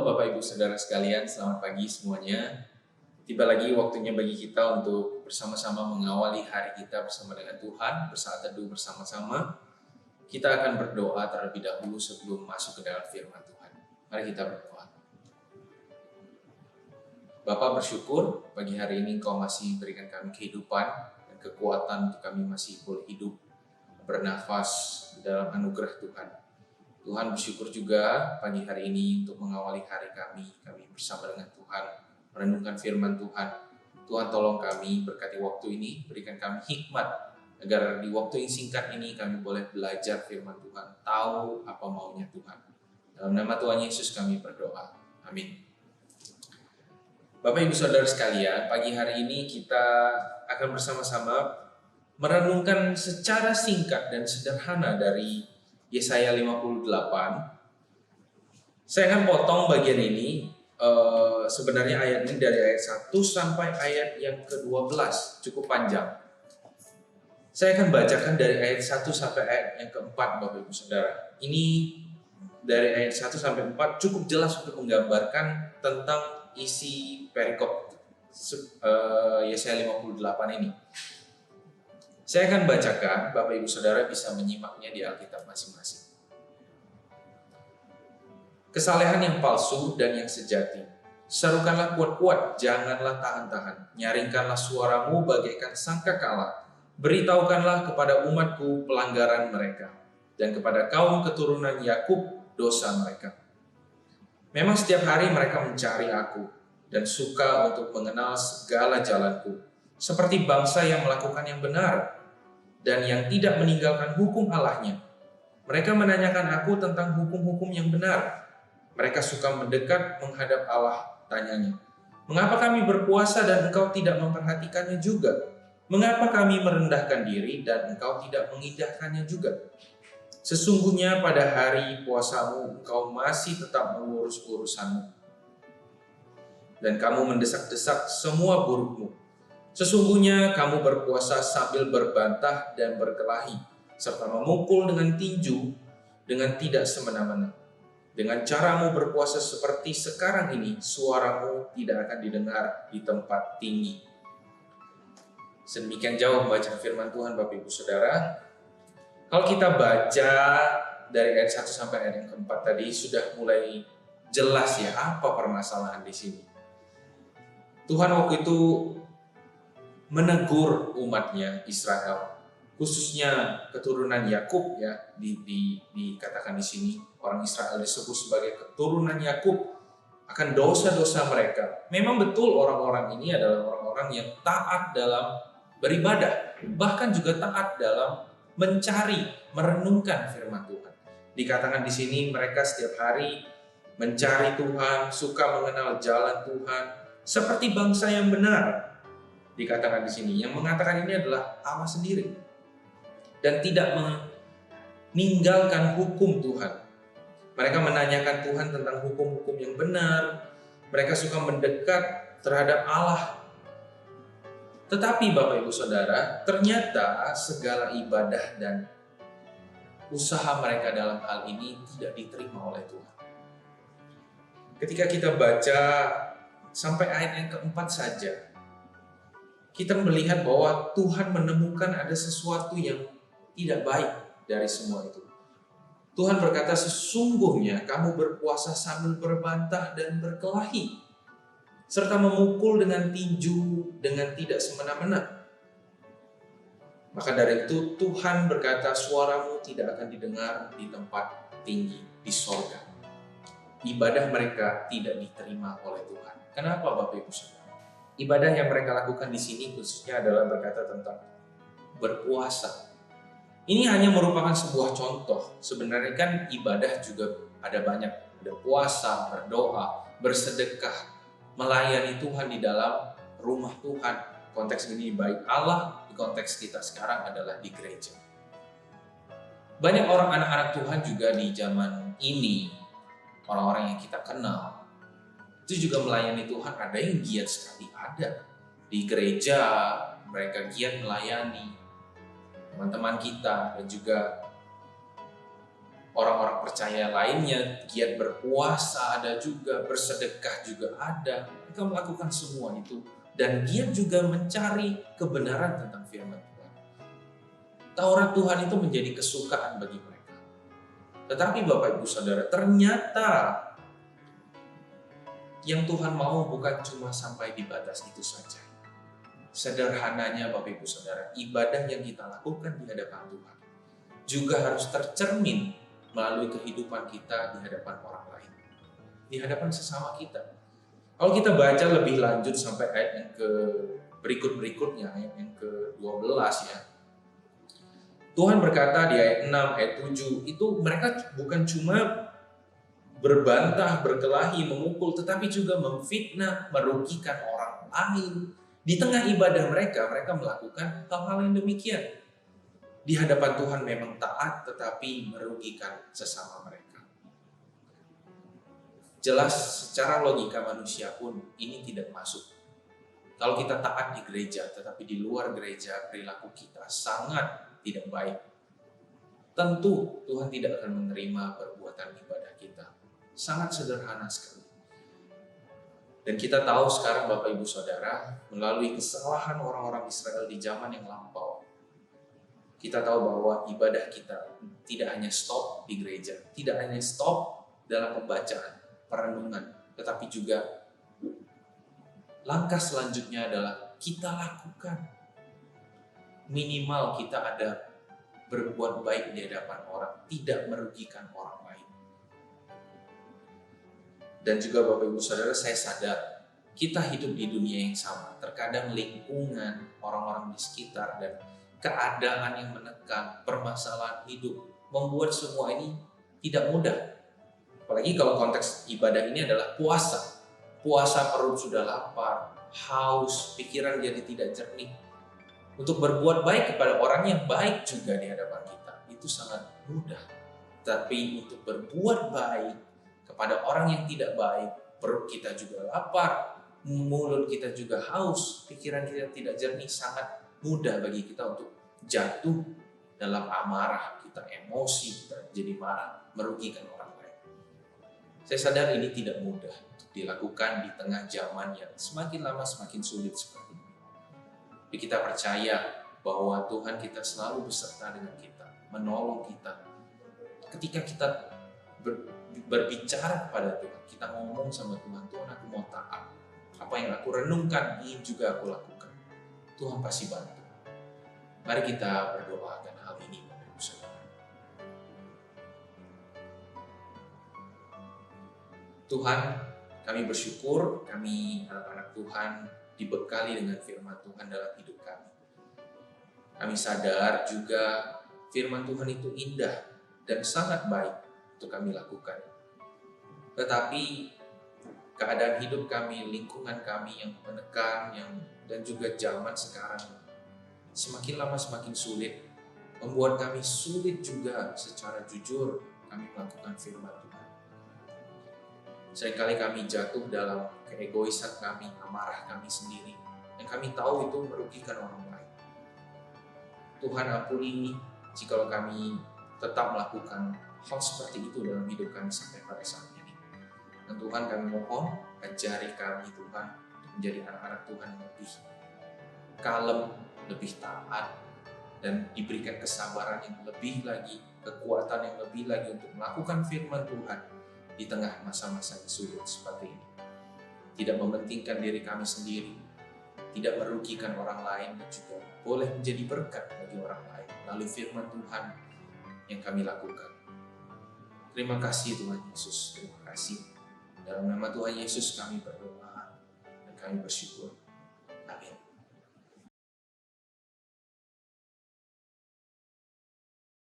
Bapak Ibu Saudara sekalian, selamat pagi semuanya. Tiba lagi waktunya bagi kita untuk bersama-sama mengawali hari kita bersama dengan Tuhan, bersaat teduh bersama-sama. Kita akan berdoa terlebih dahulu sebelum masuk ke dalam firman Tuhan. Mari kita berdoa. Bapak bersyukur pagi hari ini Engkau masih berikan kami kehidupan dan kekuatan untuk kami masih boleh hidup, bernafas di dalam anugerah Tuhan. Tuhan bersyukur juga pagi hari ini untuk mengawali hari kami bersama dengan Tuhan, merenungkan firman Tuhan. Tuhan tolong kami, berkati waktu ini, berikan kami hikmat, agar di waktu yang singkat ini kami boleh belajar firman Tuhan, tahu apa maunya Tuhan. Dalam nama Tuhan Yesus kami berdoa, amin. Bapak Ibu Saudara sekalian, pagi hari ini kita akan bersama-sama merenungkan secara singkat dan sederhana dari Yesaya 58. Saya akan potong bagian ini, sebenarnya ayat ini dari ayat 1 sampai ayat yang ke-12, cukup panjang. Saya akan bacakan dari ayat 1 sampai ayat yang ke-4, Bapak Ibu Saudara. Ini dari ayat 1 sampai 4 cukup jelas untuk menggambarkan tentang isi perikop Yesaya 58 ini. Saya akan bacakan, Bapak Ibu Saudara bisa menyimaknya di Alkitab masing-masing. Kesalehan yang palsu dan yang sejati. Serukanlah kuat-kuat, janganlah tahan-tahan. Nyaringkanlah suaramu bagaikan sangkakala. Beritahukanlah kepada umatku pelanggaran mereka, dan kepada kaum keturunan Yakub dosa mereka. Memang setiap hari mereka mencari aku, dan suka untuk mengenal segala jalanku. Seperti bangsa yang melakukan yang benar dan yang tidak meninggalkan hukum Allahnya. Mereka menanyakan aku tentang hukum-hukum yang benar. Mereka suka mendekat menghadap Allah, tanyanya. Mengapa kami berpuasa dan engkau tidak memperhatikannya juga? Mengapa kami merendahkan diri dan engkau tidak mengindahkannya juga? Sesungguhnya pada hari puasamu engkau masih tetap mengurus urusanmu, dan kamu mendesak-desak semua burukmu. Sesungguhnya kamu berpuasa sambil berbantah dan berkelahi, serta memukul dengan tinju dengan tidak semena-mena. Dengan caramu berpuasa seperti sekarang ini, suaramu tidak akan didengar di tempat tinggi. Sedemikian jauh membaca firman Tuhan, Bapak Ibu Saudara. Kalau kita baca dari ayat 1 sampai ayat yang keempat tadi, sudah mulai jelas ya apa permasalahan di sini. Tuhan waktu itu menegur umatnya Israel, khususnya keturunan Yakub ya, dikatakan di sini orang Israel disebut sebagai keturunan Yakub akan dosa-dosa mereka. Memang betul orang-orang ini adalah orang-orang yang taat dalam beribadah, bahkan juga taat dalam mencari, merenungkan firman Tuhan. Dikatakan di sini mereka setiap hari mencari Tuhan, suka mengenal jalan Tuhan, seperti bangsa yang benar. Dikatakan di sini, yang mengatakan ini adalah Allah sendiri dan tidak meninggalkan hukum Tuhan. Mereka menanyakan Tuhan tentang hukum-hukum yang benar. Mereka suka mendekat terhadap Allah. Tetapi Bapak Ibu Saudara, ternyata segala ibadah dan usaha mereka dalam hal ini tidak diterima oleh Tuhan. Ketika kita baca sampai ayat yang keempat saja, kita melihat bahwa Tuhan menemukan ada sesuatu yang tidak baik dari semua itu. Tuhan berkata, sesungguhnya kamu berpuasa sambil berbantah dan berkelahi, serta memukul dengan tinju dengan tidak semena-mena. Maka dari itu Tuhan berkata, suaramu tidak akan didengar di tempat tinggi, di sorga. Ibadah mereka tidak diterima oleh Tuhan. Kenapa Bapak Ibu Saudara? Ibadah yang mereka lakukan di sini khususnya adalah berkata tentang berpuasa. Ini hanya merupakan sebuah contoh. Sebenarnya kan ibadah juga ada banyak. Ada puasa, berdoa, bersedekah, melayani Tuhan di dalam rumah Tuhan. Konteks ini baik Allah, di konteks kita sekarang adalah di gereja. Banyak orang anak-anak Tuhan juga di zaman ini, orang-orang yang kita kenal, itu juga melayani Tuhan. Ada yang giat sekali, ada di gereja mereka giat melayani teman-teman kita, dan juga orang-orang percaya lainnya giat berpuasa, ada juga bersedekah juga ada. Mereka melakukan semua itu dan giat juga mencari kebenaran tentang firman Tuhan. Taurat Tuhan itu menjadi kesukaan bagi mereka. Tetapi Bapak Ibu Saudara, ternyata yang Tuhan mau bukan cuma sampai di batas itu saja. Sederhananya Bapak Ibu Saudara, ibadah yang kita lakukan di hadapan Tuhan juga harus tercermin melalui kehidupan kita di hadapan orang lain, di hadapan sesama kita. Kalau kita baca lebih lanjut sampai ayat yang berikutnya, ayat yang ke-12 ya. Tuhan berkata di ayat 6, ayat 7, itu mereka bukan cuma berbantah, berkelahi, memukul, tetapi juga memfitnah, merugikan orang lain. Di tengah ibadah mereka melakukan hal-hal yang demikian. Di hadapan Tuhan memang taat, tetapi merugikan sesama mereka. Jelas secara logika manusia pun ini tidak masuk. Kalau kita taat di gereja, tetapi di luar gereja perilaku kita sangat tidak baik, tentu Tuhan tidak akan menerima perbuatan ibadah kita. Sangat sederhana sekali. Dan kita tahu sekarang Bapak Ibu Saudara, melalui kesalahan orang-orang Israel di zaman yang lampau, kita tahu bahwa ibadah kita tidak hanya stop di gereja, tidak hanya stop dalam pembacaan, perenungan, tetapi juga langkah selanjutnya adalah kita lakukan. Minimal kita ada berbuat baik di hadapan orang, tidak merugikan orang lain. Dan juga Bapak Ibu Saudara, saya sadar kita hidup di dunia yang sama. Terkadang lingkungan, orang-orang di sekitar, dan keadaan yang menekan, permasalahan hidup membuat semua ini tidak mudah. Apalagi kalau konteks ibadah ini adalah puasa. Puasa perut sudah lapar, haus, pikiran jadi tidak jernih. Untuk berbuat baik kepada orang yang baik juga di hadapan kita, itu sangat mudah. Tapi untuk berbuat baik kepada orang yang tidak baik, perut kita juga lapar, mulut kita juga haus, pikiran kita tidak jernih, sangat mudah bagi kita untuk jatuh dalam amarah, kita emosi, kita jadi marah, merugikan orang lain. Saya sadar ini tidak mudah untuk dilakukan di tengah zaman yang semakin lama semakin sulit seperti ini. Tapi kita percaya bahwa Tuhan kita selalu beserta dengan kita, menolong kita. Ketika kita berbicara kepada Tuhan, kita ngomong sama Tuhan, Tuhan aku mau taat. Apa yang aku renungkan, ini juga aku lakukan. Tuhan pasti bantu. Mari kita berdoa akan hal ini, Bapak Ibu Saudara. Tuhan, kami bersyukur, kami anak-anak Tuhan dibekali dengan firman Tuhan dalam hidup kami. Kami sadar juga firman Tuhan itu indah dan sangat baik untuk kami lakukan. Tetapi keadaan hidup kami, lingkungan kami yang menekan, dan juga zaman sekarang semakin lama semakin sulit, membuat kami sulit juga secara jujur kami melakukan firman Tuhan. Seringkali kami jatuh dalam keegoisan kami, amarah kami sendiri, yang kami tahu itu merugikan orang lain. Tuhan ampuni jika kami tetap melakukan hal seperti itu dalam hidup kami sampai pada saat ini. Dan Tuhan kami mohon, ajari kami Tuhan untuk menjadi anak-anak Tuhan yang lebih kalem, lebih taat, dan diberikan kesabaran yang lebih lagi, kekuatan yang lebih lagi untuk melakukan firman Tuhan di tengah masa-masa yang sulit seperti ini. Tidak mementingkan diri kami sendiri, tidak merugikan orang lain, dan juga boleh menjadi berkat bagi orang lain melalui firman Tuhan yang kami lakukan. Terima kasih Tuhan Yesus, terima kasih. Dalam nama Tuhan Yesus kami berdoa dan kami bersyukur.